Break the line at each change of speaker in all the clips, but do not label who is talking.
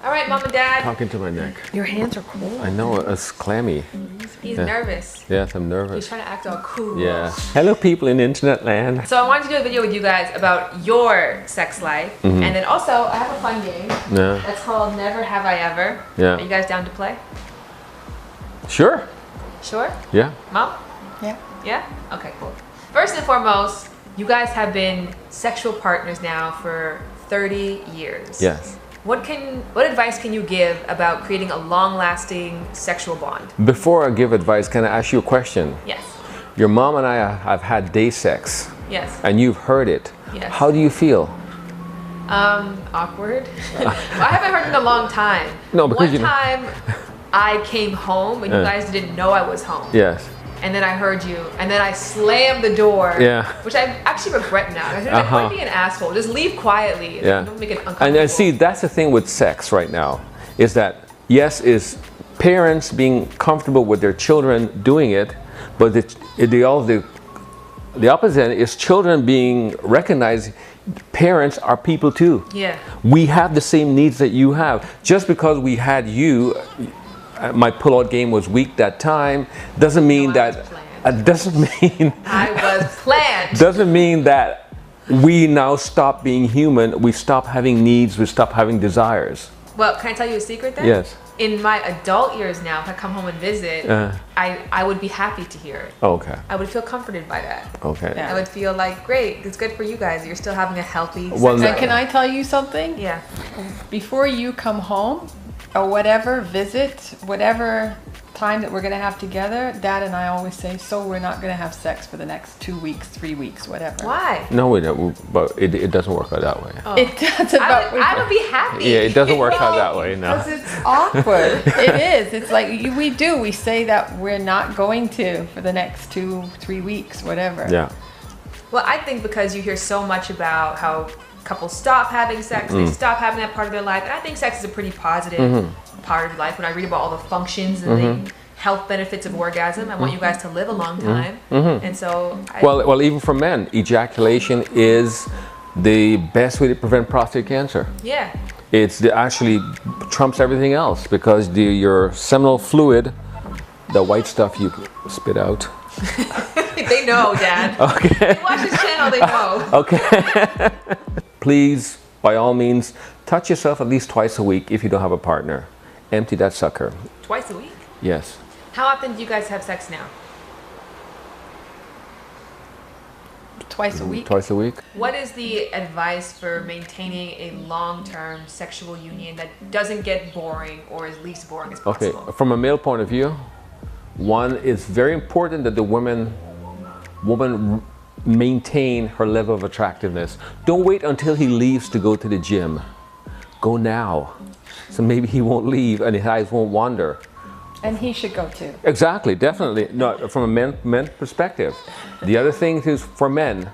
All right, Mom and Dad.
Talking to my neck.
Your hands are cold.
I know, it's clammy.
He's nervous.
Yes, I'm
He's
nervous.
trying to act all cool.
Yeah. Hello, people in internet land.
So I wanted to do a video with you guys about your sex life. And then also, I have a fun game.
Yeah.
That's called Never Have I Ever.
Yeah.
Are you guys down to play?
Sure.
Sure?
Yeah.
Mom?
Yeah.
Yeah? Okay, cool. First and foremost, you guys have been sexual partners now for 30 years.
Yes.
What advice can you give about creating a long-lasting sexual bond?
Before I give advice, can I ask you a question?
Yes.
Your mom and I have had day sex,
Yes.
and you've heard it.
Yes.
How do you feel?
Awkward. Well, I haven't heard it in a long time.
No, because
One time I came home and you guys didn't know I was home.
Yes.
And then I heard you, and then I slammed the door.
Yeah.
Which I actually regret now. I said, like, why be an asshole? Just leave quietly.
Yeah.
Don't make it uncomfortable.
And see, that's the thing with sex right now, is that yes, is parents being comfortable with their children doing it, but the opposite is children being recognized. Parents are people too.
Yeah.
We have the same needs that you have. Just because we had you, my pull-out game was weak that time, doesn't mean that. Doesn't mean.
I was planned.
Doesn't mean that we now stop being human. We stop having needs. We stop having desires.
Well, can I tell you a secret then?
Yes.
In my adult years now, if I come home and visit, I would be happy to hear it.
Okay.
I would feel comforted by that.
Okay.
I would feel like, great, it's good for you guys. You're still having a healthy
Well,
sex
And can I tell you something?
Yeah.
Before you come home or whatever, visit, whatever time that we're going to have together, Dad and I always say, so we're not going to have sex for the next 2 weeks, 3 weeks, whatever.
Why?
No, we don't. But it doesn't work out that way.
Oh.
It does about...
I would be happy.
Yeah, it doesn't work out that way. No.
Because it's awkward. It is. It's like we say that we're not going to for the next 2-3 weeks, whatever.
Yeah.
Well, I think because you hear so much about how couples stop having sex, they stop having that part of their life, and I think sex is a pretty positive part of life. When I read about all the functions and the health benefits of orgasm, I want you guys to live a long time. And so
Well, even for men, ejaculation is the best way to prevent prostate cancer.
yeah.
Actually trumps everything else because your seminal fluid, the white stuff you spit out.
They know, Dad.
Okay.
They watch this channel, they know.
Okay. Please, by all means, touch yourself at least twice a week if you don't have a partner. Empty that sucker.
Twice a week?
Yes.
How often do you guys have sex now?
Twice a week.
Twice a week.
What is the advice for maintaining a long-term sexual union that doesn't get boring or as least boring as
Okay,
possible?
from a male point of view, one, it's very important that the woman maintain her level of attractiveness. Don't wait until he leaves to go to the gym. Go now. So maybe he won't leave and his eyes won't wander.
And he should go too.
Exactly, definitely. No, from a men's perspective. The other thing is for men,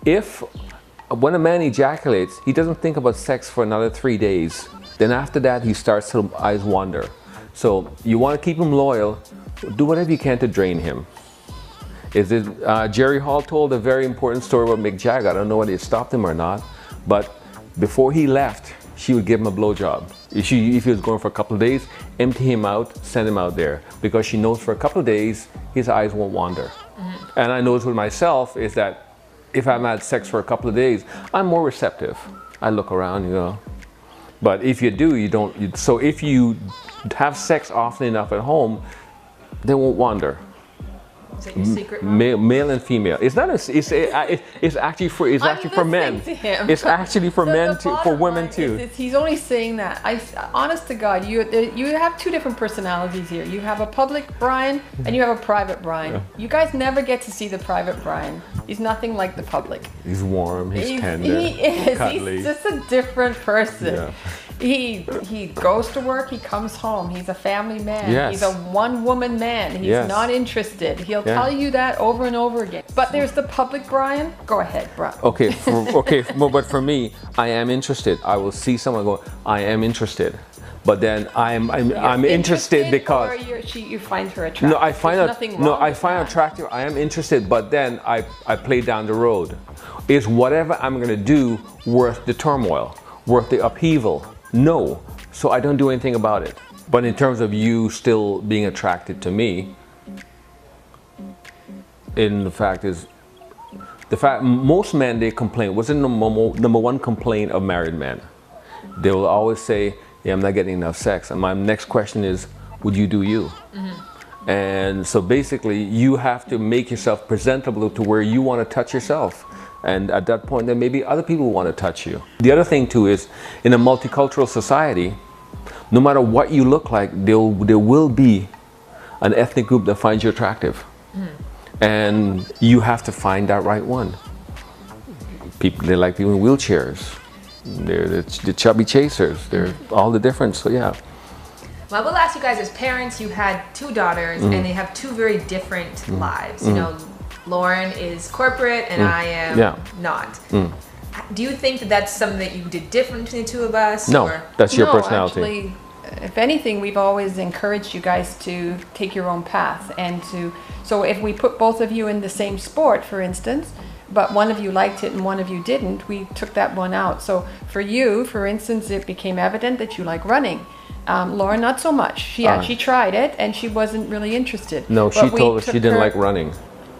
when a man ejaculates, he doesn't think about sex for another 3 days. Then after that, he starts to eyes wander. So you want to keep him loyal, do whatever you can to drain him. Jerry Hall told a very important story about Mick Jagger. I don't know whether it stopped him or not, but before he left, she would give him a blowjob. If he was going for a couple of days, empty him out, send him out there. Because she knows for a couple of days, his eyes won't wander. And I notice with myself is that if I've had sex for a couple of days, I'm more receptive. I look around, you know. But if you do, you don't. So if you have sex often enough at home, they wonon't wander.
Is that your secret, Mom?
Male and female. It's not. It's actually for men. It's actually for men too, for women too.
He's only saying that. Honest to God, you have two different personalities here. You have a public Brian and you have a private Brian. Yeah. You guys never get to see the private Brian. He's nothing like the public.
He's warm. He's tender.
He is.
Cuddly.
He's just a different person.
Yeah.
He goes to work, he comes home, he's a family man,
yes.
He's a one-woman man, he's
yes.
not interested. He'll tell you that over and over again. But there's the public Brian. Go ahead, Brian.
Okay, but for me, I am interested. I will see someone go, I am interested. But then I'm interested because
or you find her attractive.
No, I find her
nothing wrong
I find her attractive. I am interested, but then I play down the road. Is whatever I'm gonna do worth the turmoil? worth the upheaval? No. So I don't do anything about it. But in terms of you still being attracted to me, most men, they complain. What's the number one complaint of married men? They will always say, yeah, I'm not getting enough sex. And my next question is, would you do you? And so basically, you have to make yourself presentable to where you want to touch yourself. And at that point, then maybe other people want to touch you. The other thing too is, in a multicultural society, no matter what you look like, there will be an ethnic group that finds you attractive. And you have to find that right one. People, they like people in wheelchairs. They're the chubby chasers. They're all the different, so yeah.
Well, I will ask you guys, as parents, you had 2 daughters, and they have 2 very different lives. You know, Lauren is corporate, and I am not. Do you think that that's something that you did different between the 2 of us?
No,
or?
that's your personality.
Actually, if anything, we've always encouraged you guys to take your own path, and so if we put both of you in the same sport, for instance, but one of you liked it and one of you didn't, we took that one out. So for you, for instance, it became evident that you like running. Lauren, not so much. She actually tried it and she wasn't really interested.
No, she told us she didn't like running.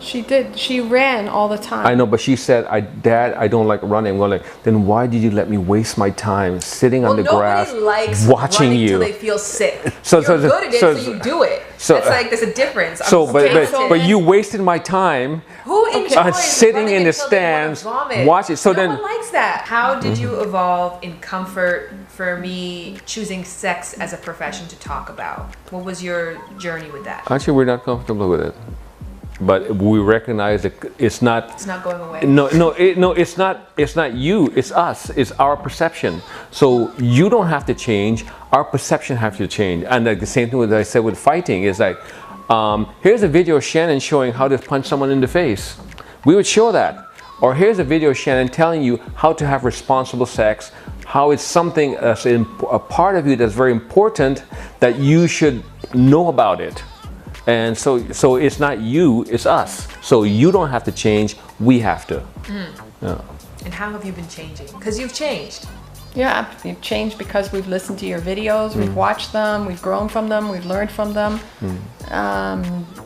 She did. She ran all the time.
I know, but she said, Dad, I don't like running. I'm going like, then why did you let me waste my time sitting on the grass
likes
watching you?
Till they feel sick.
So
You're good at it, so you do it.
So
it's like there's a difference.
But you wasted my time.
Who enjoys
sitting in the stands watching? So
no one likes that. How did you evolve in comfort for me choosing sex as a profession to talk about? What was your journey with that?
Actually, we're not comfortable with it. But we recognize that it's not.
It's not going away.
No, it's not. It's not you. It's us. It's our perception. So you don't have to change. Our perception has to change. And like the same thing that I said with fighting is like, here's a video of Shannon showing how to punch someone in the face. We would show that. Or here's a video of Shannon telling you how to have responsible sex. How it's something, a part of you that's very important that you should know about it. And so it's not you, it's us. So you don't have to change, we have to. Yeah.
And how have you been changing? Because you've changed.
Yeah, we've changed because we've listened to your videos, we've watched them, we've grown from them, we've learned from them.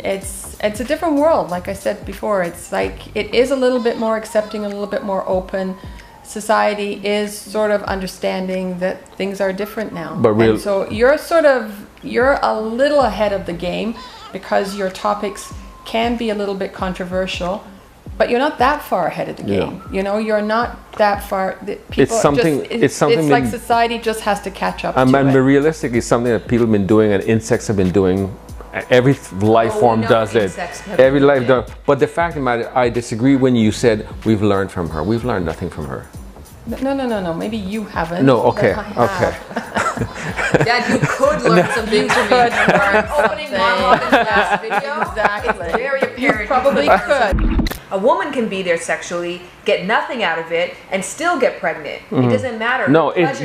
It's a different world, like I said before. It's like, it is a little bit more accepting, a little bit more open. Society is sort of understanding that things are different now. And so you're a little ahead of the game, because your topics can be a little bit controversial, but you're not that far ahead of the game. You know, you're not that far.
It's
like society just has to catch up to
it.
And
realistically, it's something that people have been doing and insects have been doing. Every life form does it. Every life does. But the fact of the matter, I disagree when you said we've learned from her. We've learned nothing from her.
No. Maybe you haven't.
No, okay.
Dad, you could learn some things from me. Our opening monologue in the last video.
Exactly.
It's very apparent.
You probably could.
A woman can be there sexually, get nothing out of it, and still get pregnant. It doesn't matter.
No, it's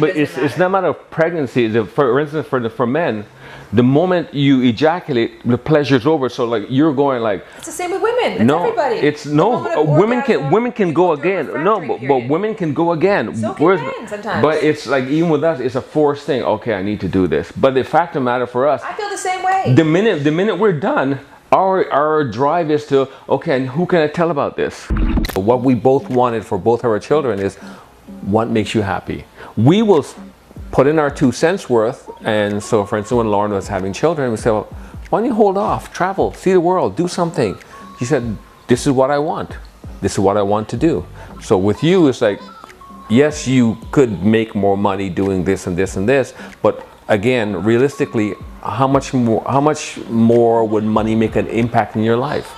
not a matter of pregnancy. For instance, for men, the moment you ejaculate, the pleasure's over. So like you're going like.
It's the same with women. It's everybody.
Women can go again. No, but women can go again.
So can men sometimes.
But it's like even with us, it's a forced thing. Okay, I need to do this. But the fact of the matter for us,
I feel the same way.
The minute we're done, our drive is to okay, and who can I tell about this? What we both wanted for both our children is what makes you happy. We will put in our 2 cents worth, and so for instance when Lauren was having children, we said, well, why don't you hold off, travel, see the world, do something. She said, this is what I want, this is what I want to do. So with you, it's like, yes, you could make more money doing this and this and this, but again, realistically, how much more would money make an impact in your life?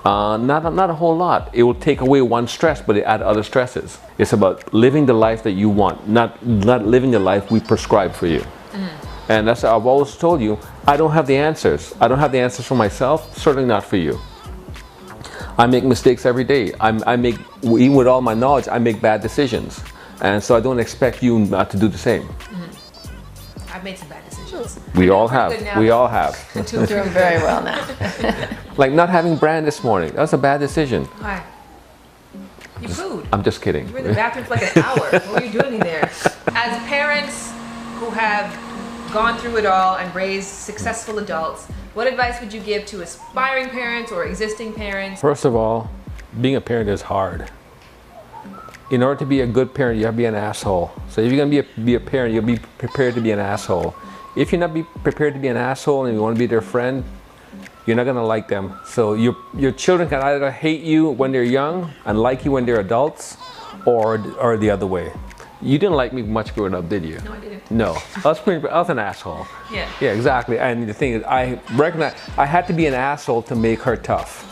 Not a whole lot. It will take away one stress, but it add other stresses. It's about living the life that you want, not living the life we prescribe for you. And that's I've always told you, I don't have the answers. I don't have the answers for myself, certainly not for you. I make mistakes every day. I make, even with all my knowledge, I make bad decisions. And so I don't expect you not to do the same.
I've made some bad decisions.
We all have. We all have.
Doing very well now.
Like not having brand this morning. That was a bad decision.
Why? You pooed.
I'm just kidding.
You were in the bathroom for like an hour. What were you doing in there? As parents who have gone through it all and raised successful adults, what advice would you give to aspiring parents or existing parents?
First of all, being a parent is hard. In order to be a good parent, you have to be an asshole. So if you're going to be a parent, you'll be prepared to be an asshole. If you're not prepared to be an asshole and you want to be their friend, you're not going to like them. So your children can either hate you when they're young and like you when they're adults, or the other way. You didn't like me much growing up, did you?
No, I didn't.
No, I was an asshole.
Yeah.
Yeah, exactly. And the thing is, I recognize I had to be an asshole to make her tough.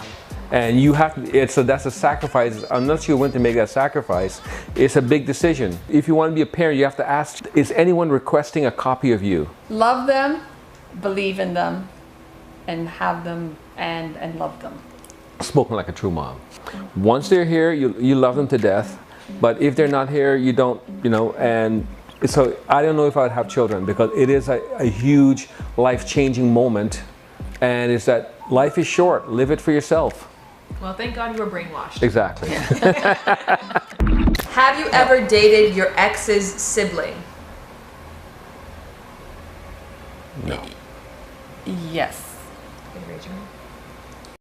And you have to, so that's a sacrifice. Unless you're willing to make that sacrifice, it's a big decision. If you want to be a parent, you have to ask, is anyone requesting a copy of you?
Love them, believe in them, and have them and love them.
Spoken like a true mom. Once they're here, you love them to death. But if they're not here, you don't, and so I don't know if I'd have children, because it is a huge life-changing moment. And it's that life is short, live it for yourself.
Well, thank God you were brainwashed.
Exactly.
Have you ever dated your ex's sibling?
No.
Yes.
Can you raise your hand?